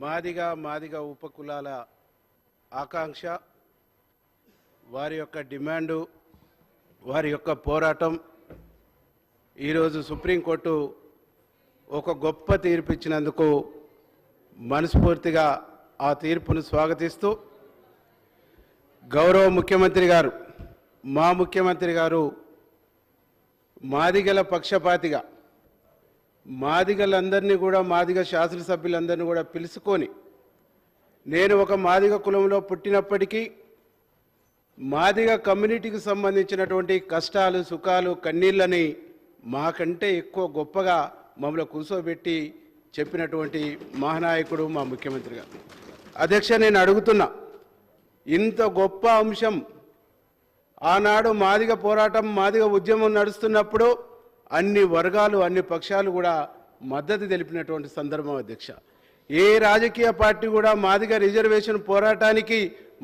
మాదిగ ఉపకులాల ఆకాంక్ష, వారి యొక్క డిమాండు, వారి యొక్క పోరాటం ఈరోజు సుప్రీంకోర్టు ఒక గొప్ప తీర్పు ఇచ్చినందుకు మనస్ఫూర్తిగా ఆ తీర్పును స్వాగతిస్తూ గౌరవ ముఖ్యమంత్రి గారు, మా ముఖ్యమంత్రి గారు మాదిగల పక్షపాతిగా మాదిగలందరినీ కూడా, మాదిగ శాసనసభ్యులందరినీ కూడా పిలుచుకొని, నేను ఒక మాదిగ కులంలో పుట్టినప్పటికీ మాదిగ కమ్యూనిటీకి సంబంధించినటువంటి కష్టాలు, సుఖాలు, కన్నీళ్ళని మాకంటే ఎక్కువ గొప్పగా మమ్మల్ని కూర్చోబెట్టి చెప్పినటువంటి మహానాయకుడు మా ముఖ్యమంత్రి గారు. అధ్యక్ష, నేను అడుగుతున్నా, ఇంత గొప్ప అంశం ఆనాడు మాదిగ పోరాటం, మాదిగ ఉద్యమం నడుస్తున్నప్పుడు అన్ని వర్గాలు, అన్ని పక్షాలు కూడా మద్దతు తెలిపినటువంటి సందర్భం అధ్యక్ష. ఏ రాజకీయ పార్టీ కూడా మాదిగ రిజర్వేషన్ పోరాటానికి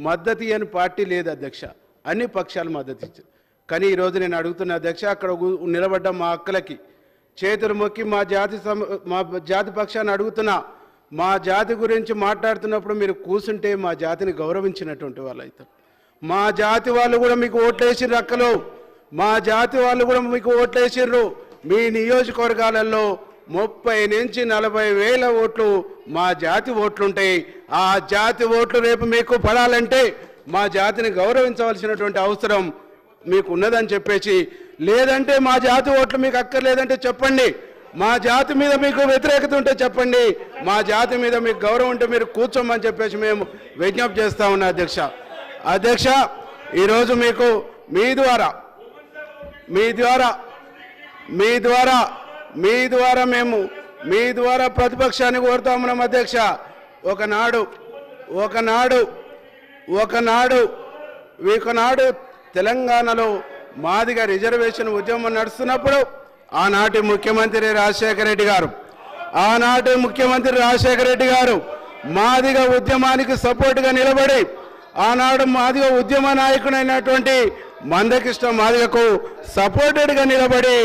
మద్దతు ఇవ్వని పార్టీ లేదు అధ్యక్ష. అన్ని పక్షాలు మద్దతు ఇచ్చారు. కానీ ఈరోజు నేను అడుగుతున్న అధ్యక్ష, అక్కడ నిలబడ్డ మా అక్కలకి చేతులు మొక్కి మా జాతి పక్షాన్ని అడుగుతున్నా, మా జాతి గురించి మాట్లాడుతున్నప్పుడు మీరు కూర్చుంటే మా జాతిని గౌరవించినటువంటి వాళ్ళు అవుతారు. మా జాతి వాళ్ళు కూడా మీకు ఓట్లేసిర్రు అక్కలు, మా జాతి వాళ్ళు కూడా మీకు ఓట్లేసిర్రు. మీ నియోజకవర్గాలలో 30 నుంచి 40 వేల ఓట్లు మా జాతి ఓట్లుంటాయి. ఆ జాతి ఓట్లు రేపు మీకు పడాలంటే మా జాతిని గౌరవించవలసినటువంటి అవసరం మీకు ఉన్నదని చెప్పేసి, లేదంటే మా జాతి ఓట్లు మీకు అక్కర్లేదంటే చెప్పండి, మా జాతి మీద మీకు వ్యతిరేకత ఉంటే చెప్పండి, మా జాతి మీద మీకు గౌరవం ఉంటే మీరు కూర్చోమని చెప్పేసి మేము విజ్ఞప్తి చేస్తా ఉన్నాం అధ్యక్ష. అధ్యక్ష, ఈరోజు మీకు మీ ద్వారా ప్రతిపక్షాన్ని కోరుతా ఉన్నాం అధ్యక్ష. ఒకనాడు తెలంగాణలో మాదిగ రిజర్వేషన్ ఉద్యమం నడుస్తున్నప్పుడు ఆనాటి ముఖ్యమంత్రి రాజశేఖర రెడ్డి గారు మాదిగ ఉద్యమానికి సపోర్టుగా నిలబడి, ఆనాడు మాదిగ ఉద్యమ నాయకుడైనటువంటి మందకృష్ణ మాదిగకు సపోర్టెడ్గా నిలబడి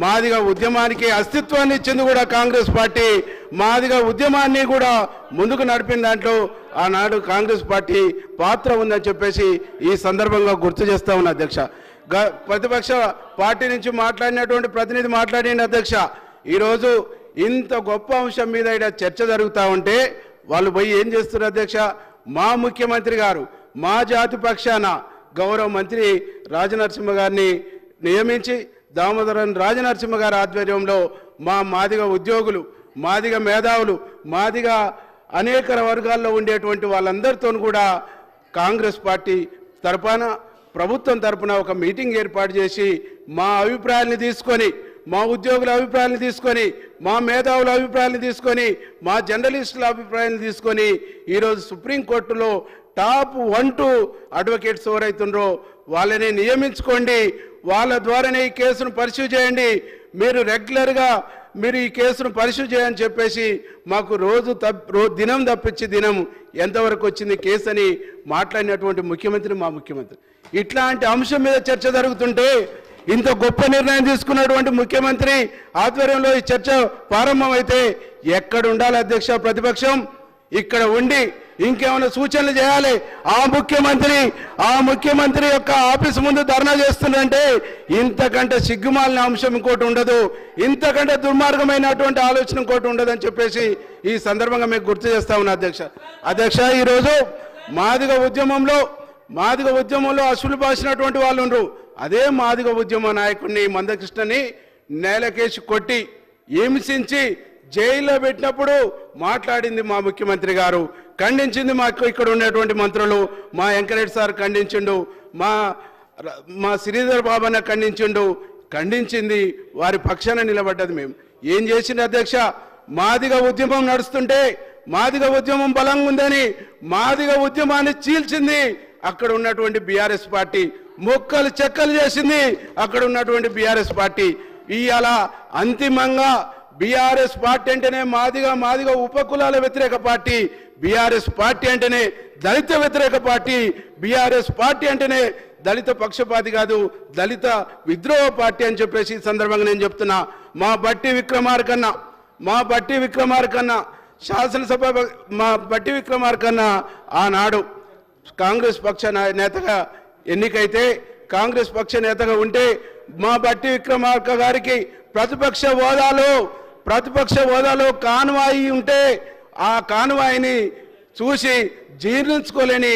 మాదిగ ఉద్యమానికి అస్తిత్వాన్ని ఇచ్చింది కూడా కాంగ్రెస్ పార్టీ. మాదిగ ఉద్యమాన్ని కూడా ముందుకు నడిపిన దాంట్లో ఆనాడు కాంగ్రెస్ పార్టీ పాత్ర ఉందని చెప్పేసి ఈ సందర్భంగా గుర్తు చేస్తా ఉన్నా అధ్యక్ష. ప్రతిపక్ష పార్టీ నుంచి మాట్లాడినటువంటి ప్రతినిధి మాట్లాడిన అధ్యక్ష, ఈరోజు ఇంత గొప్ప అంశం మీద ఇక్కడ చర్చ జరుగుతూ ఉంటే వాళ్ళు పోయి ఏం చేస్తున్నారు అధ్యక్ష? మా ముఖ్యమంత్రి గారు మా జాతి పక్షాన గౌరవ మంత్రి రాజనరసింహ గారిని నియమించి, దామోదరన్ రాజనరసింహ గారి ఆధ్వర్యంలో మా మాదిగ ఉద్యోగులు, మాదిగ మేధావులు, మాదిగ అనేక వర్గాల్లో ఉండేటువంటి వాళ్ళందరితో కూడా కాంగ్రెస్ పార్టీ తరపున, ప్రభుత్వం తరపున ఒక మీటింగ్ ఏర్పాటు చేసి మా అభిప్రాయాన్ని తీసుకొని, మా ఉద్యోగుల అభిప్రాయాన్ని తీసుకొని, మా మేధావుల అభిప్రాయాన్ని తీసుకొని, మా జర్నలిస్టుల అభిప్రాయాన్ని తీసుకొని ఈరోజు సుప్రీంకోర్టులో టాప్ 1, 2 అడ్వకేట్స్ ఎవరైతుండ్రో వాళ్ళని నియమించుకోండి, వాళ్ళ ద్వారానే ఈ కేసును పరిశీలి చేయండి, మీరు రెగ్యులర్గా మీరు ఈ కేసును పరిశీలి చేయని చెప్పేసి మాకు దినం తప్పించి దినం ఎంతవరకు వచ్చింది కేసు అని మాట్లాడినటువంటి ముఖ్యమంత్రి మా ముఖ్యమంత్రి. ఇట్లాంటి అంశం మీద చర్చ జరుగుతుంటే, ఇంత గొప్ప నిర్ణయం తీసుకున్నటువంటి ముఖ్యమంత్రి ఆధ్వర్యంలో ఈ చర్చ ప్రారంభమైతే ఎక్కడ ఉండాలి అధ్యక్ష ప్రతిపక్షం? ఇక్కడ ఉండి ఇంకేమైనా సూచనలు చేయాలి. ఆ ముఖ్యమంత్రి యొక్క ఆఫీసు ముందు ధర్నా చేస్తుందంటే ఇంతకంటే సిగ్గుమాలిన అంశం ఇంకోటి ఉండదు, ఇంతకంటే దుర్మార్గమైనటువంటి ఆలోచన ఇంకోటి ఉండదని చెప్పేసి ఈ సందర్భంగా మీకు గుర్తు చేస్తా ఉన్నా అధ్యక్ష. ఈరోజు మాదిగ ఉద్యమంలో అసలు బాసినటువంటి వాళ్ళు ఉండరు. అదే మాదిగ ఉద్యమ నాయకుడిని మందకృష్ణని నేలకేసి కొట్టి హింసించి జైల్లో పెట్టినప్పుడు మాట్లాడింది మా ముఖ్యమంత్రి గారు, ఖండించింది మాకు ఇక్కడ ఉన్నటువంటి మంత్రులు, మా వెంకరెడ్డి సార్ ఖండించిండు, మా శ్రీధర్ బాబన్న ఖండించింది, వారి పక్షాన నిలబడ్డది మేము. ఏం చేసింది అధ్యక్ష? మాదిగ ఉద్యమం నడుస్తుంటే, మాదిగ ఉద్యమం బలంగా ఉందని మాదిగ ఉద్యమాన్ని చీల్చింది అక్కడ ఉన్నటువంటి బీఆర్ఎస్ పార్టీ, మొక్కలు చెక్కలు చేసింది అక్కడ ఉన్నటువంటి బీఆర్ఎస్ పార్టీ. ఇవాళ అంతిమంగా బీఆర్ఎస్ పార్టీ అంటేనే మాదిగ ఉపకులాల వ్యతిరేక పార్టీ, బీఆర్ఎస్ పార్టీ అంటేనే దళిత వ్యతిరేక పార్టీ, బీఆర్ఎస్ పార్టీ అంటేనే దళిత పక్షపాతి కాదు, దళిత విద్రోహ పార్టీ అని చెప్పేసి ఈ సందర్భంగా నేను చెప్తున్నా. మా బట్టి విక్రమార్కన్న శాసనసభ మా బట్టి విక్రమార్కన్న ఆనాడు కాంగ్రెస్ పక్ష నేతగా ఎన్నికైతే కాంగ్రెస్ పక్ష నేతగా ఉంటే మా బట్టి విక్రమార్క గారికి ప్రతిపక్ష హోదాలో కాన్వాయి ఉంటే ఆ కాన్వాయిని చూసి జీర్ణించుకోలేని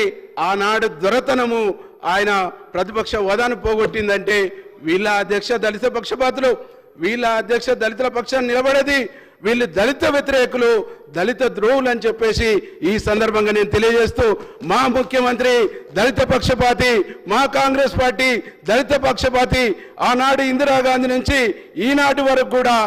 ఆనాడు దొరతనము ఆయన ప్రతిపక్ష హోదాను పోగొట్టిందంటే వీళ్ళ అధ్యక్ష దళిత పక్షపాతులు, వీళ్ళ అధ్యక్ష దళితుల పక్షాన్ని నిలబడేది వీళ్ళు దళిత వ్యతిరేకులు, దళిత ద్రోహులు అని చెప్పేసి ఈ సందర్భంగా నేను తెలియజేస్తూ, మా ముఖ్యమంత్రి దళిత పక్షపాతి, మా కాంగ్రెస్ పార్టీ దళిత పక్షపాతి. ఆనాడు ఇందిరాగాంధీ నుంచి ఈనాటి వరకు కూడా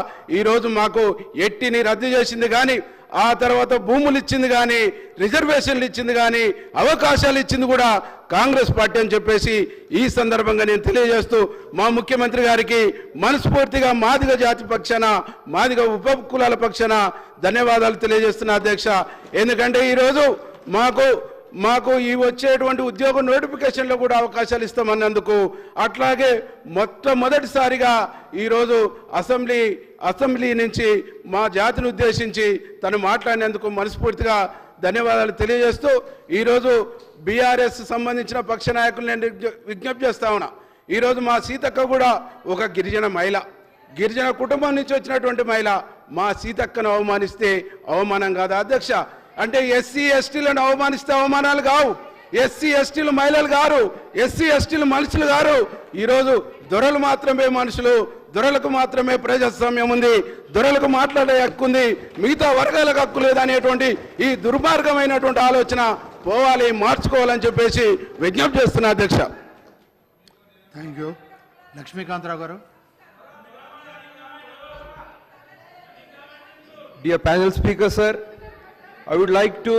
ఈరోజు మాకు ఎట్టిని రద్దు చేసింది కానీ, ఆ తర్వాత భూములు ఇచ్చింది కానీ, రిజర్వేషన్లు ఇచ్చింది కానీ, అవకాశాలు ఇచ్చింది కూడా కాంగ్రెస్ పార్టీ అని చెప్పేసి ఈ సందర్భంగా నేను తెలియజేస్తూ, మా ముఖ్యమంత్రి గారికి మనస్ఫూర్తిగా మాదిగ జాతి పక్షాన, మాదిగ ఉప కులాల పక్షాన ధన్యవాదాలు తెలియజేస్తున్నా అధ్యక్ష. ఎందుకంటే ఈరోజు మాకు ఈ వచ్చేటువంటి ఉద్యోగ నోటిఫికేషన్లో కూడా అవకాశాలు ఇస్తామన్నందుకు, అట్లాగే మొట్టమొదటిసారిగా ఈరోజు అసెంబ్లీ నుంచి మా జాతిని ఉద్దేశించి తను మాట్లాడినందుకు మనస్ఫూర్తిగా ధన్యవాదాలు తెలియజేస్తూ, ఈరోజు బీఆర్ఎస్ సంబంధించిన పక్ష నాయకులు నేను విజ్ఞప్తి చేస్తా ఉన్నా. ఈరోజు మా సీతక్క కూడా ఒక గిరిజన మహిళ, గిరిజన కుటుంబం నుంచి వచ్చినటువంటి మహిళ. మా సీతక్కను అవమానిస్తే అవమానం కాదా అధ్యక్ష? అంటే ఎస్సీ ఎస్టీలను అవమానిస్తే అవమానాలు కావు. ఎస్సీ ఎస్టీలు మహిళలు గారు, ఎస్సీ ఎస్టీలు మనుషులు గారు. ఈరోజు దొరలు మాత్రమే మనుషులు, దొరలకు మాత్రమే ప్రజాస్వామ్యం ఉంది, దొరలకు మాట్లాడే హక్కు ఉంది, మిగతా వర్గాలకు హక్కు లేదనేటువంటి ఈ దుర్మార్గమైనటువంటి ఆలోచన పోవాలి, మార్చుకోవాలని చెప్పేసి విజ్ఞప్తి చేస్తున్నా అధ్యక్ష. Thank you. లక్ష్మీకాంతరావు గారు. Dear panel speaker, sir, I would like to